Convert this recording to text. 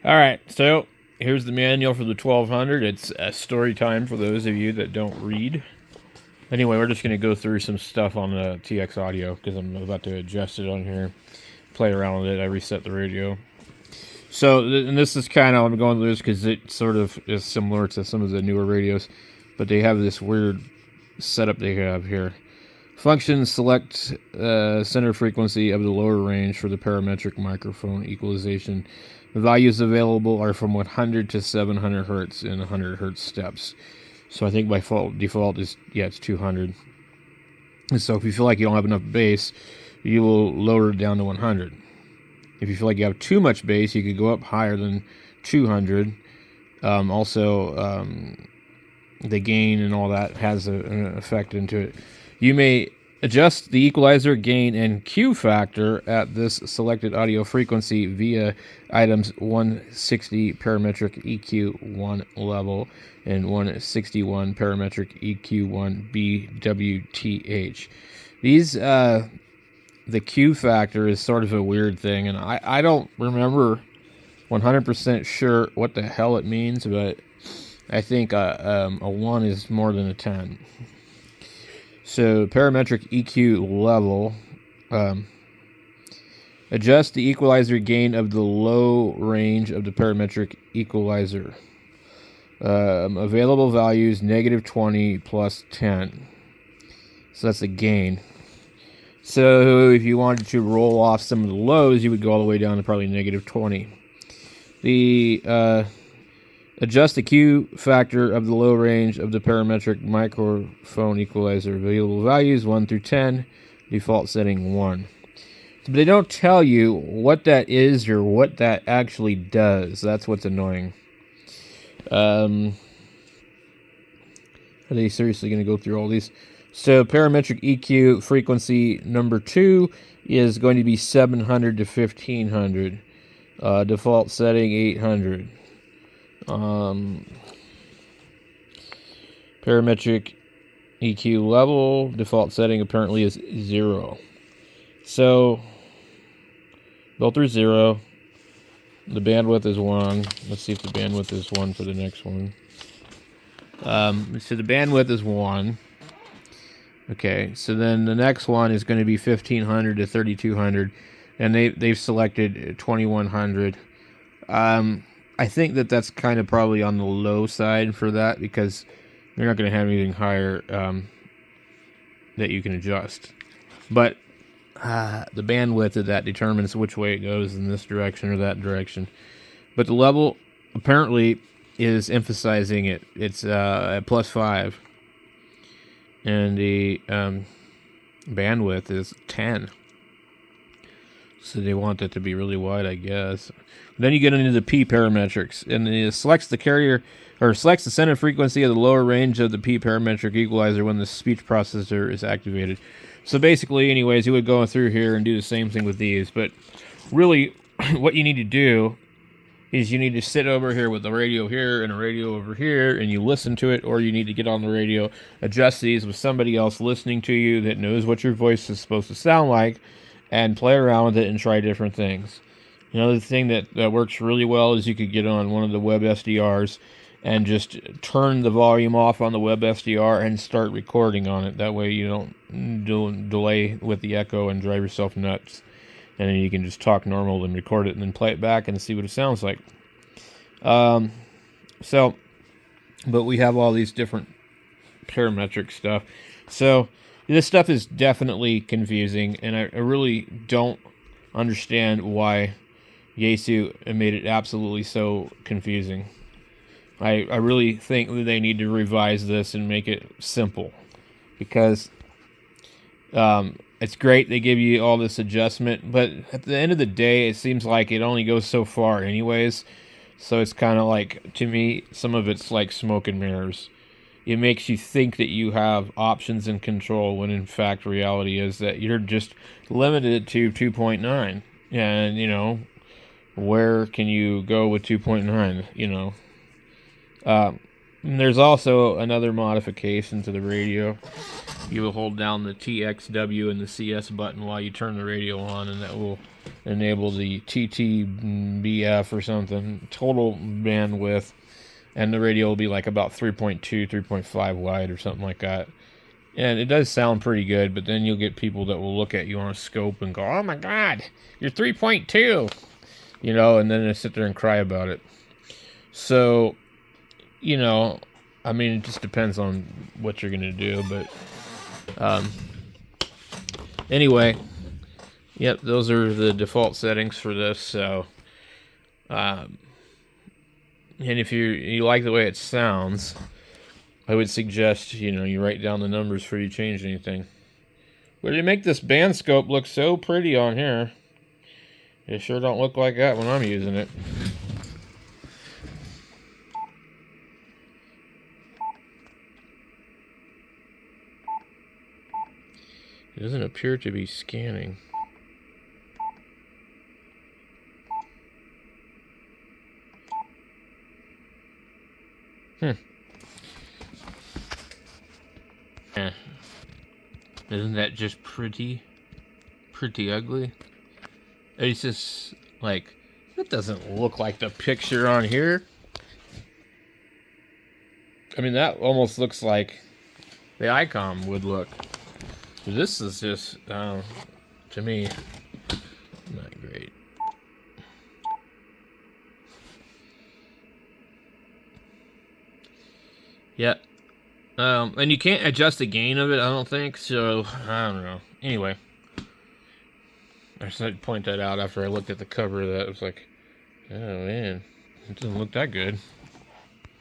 All right, so here's the manual for the 1200. It's a story time for those of you that don't read. Anyway, we're just going to go through some stuff on the TX audio because I'm about to adjust it on here, play around with it. I reset the radio. So, and this is kind of, I'm going through this because it sort of is similar to some of the newer radios, but they have this weird setup they have here. Function select center frequency of the lower range for the parametric microphone equalization. The values available are from 100 to 700 hertz in 100 hertz steps. So I think by default is, it's 200. And so if you feel like you don't have enough bass, you will lower it down to 100. If you feel like you have too much bass, you could go up higher than 200. The gain and all that has an effect into it. You may adjust the equalizer, gain, and Q factor at this selected audio frequency via items 160 parametric EQ1 level and 161 parametric EQ1 BWTH. These, the Q factor is sort of a weird thing, and I don't remember 100% sure what the hell it means, but I think a 1 is more than a 10. So parametric EQ level, adjust the equalizer gain of the low range of the parametric equalizer. Available values -20 plus 10. So that's the gain. So if you wanted to roll off some of the lows, you would go all the way down to probably -20. The adjust the Q factor of the low range of the parametric microphone equalizer. Available values 1 through 10. Default setting 1. But they don't tell you what that is or what that actually does. That's what's annoying. Are they seriously going to go through all these? So parametric EQ frequency number 2 is going to be 700 to 1500. Default setting 800. Parametric EQ level default setting apparently is 0. So both are 0. The bandwidth is 1. Let's see if the bandwidth is 1 for the next one. So the bandwidth is 1. Okay, so then the next one is going to be 1500 to 3200, and they've selected 2100. I think that's kind of probably on the low side for that because they're not going to have anything higher that you can adjust. But the bandwidth of that determines which way it goes in this direction or that direction. But the level apparently is emphasizing it. It's at +5. And the bandwidth is 10. So they want that to be really wide, I guess. Then you get into the P parametrics, and it selects the carrier or selects the center frequency of the lower range of the P parametric equalizer when the speech processor is activated. So basically, anyways, you would go through here and do the same thing with these. But really, what you need to do is you need to sit over here with the radio here and a radio over here, and you listen to it, or you need to get on the radio, adjust these with somebody else listening to you that knows what your voice is supposed to sound like, and play around with it and try different things. Another thing that works really well is you could get on one of the web SDRs and just turn the volume off on the web SDR and start recording on it. That way you don't delay with the echo and drive yourself nuts. And then you can just talk normal and record it and then play it back and see what it sounds like. But we have all these different parametric stuff. So this stuff is definitely confusing, and I really don't understand why YAESU made it absolutely so confusing. I really think that they need to revise this and make it simple, because it's great they give you all this adjustment, but at the end of the day, it seems like it only goes so far anyways. So it's kind of like, to me, some of it's like smoke and mirrors. It makes you think that you have options and control when in fact reality is that you're just limited to 2.9. And, where can you go with 2.9, There's also another modification to the radio. you will hold down the TXW and the CS button while you turn the radio on, and that will enable the TTBF or something, total bandwidth, and the radio will be like about 3.2, 3.5 wide or something like that. And it does sound pretty good, but then you'll get people that will look at you on a scope and go, oh my God, you're 3.2, you know, and then they sit there and cry about it. So, you know, I mean, it just depends on what you're going to do, but anyway, yep, those are the default settings for this. So, and if you like the way it sounds, I would suggest, you know, you write down the numbers before you change anything. But you make this band scope look so pretty on here. It sure don't look like that when I'm using it. It doesn't appear to be scanning. Isn't that just pretty ugly? It's just like, that doesn't look like the picture on here. I mean, that almost looks like the ICOM would look. This is just, to me, not great. Yeah. And you can't adjust the gain of it, I don't think, so, I don't know. Anyway. I just had to point that out after I looked at the cover of that. It was like, oh man, it doesn't look that good.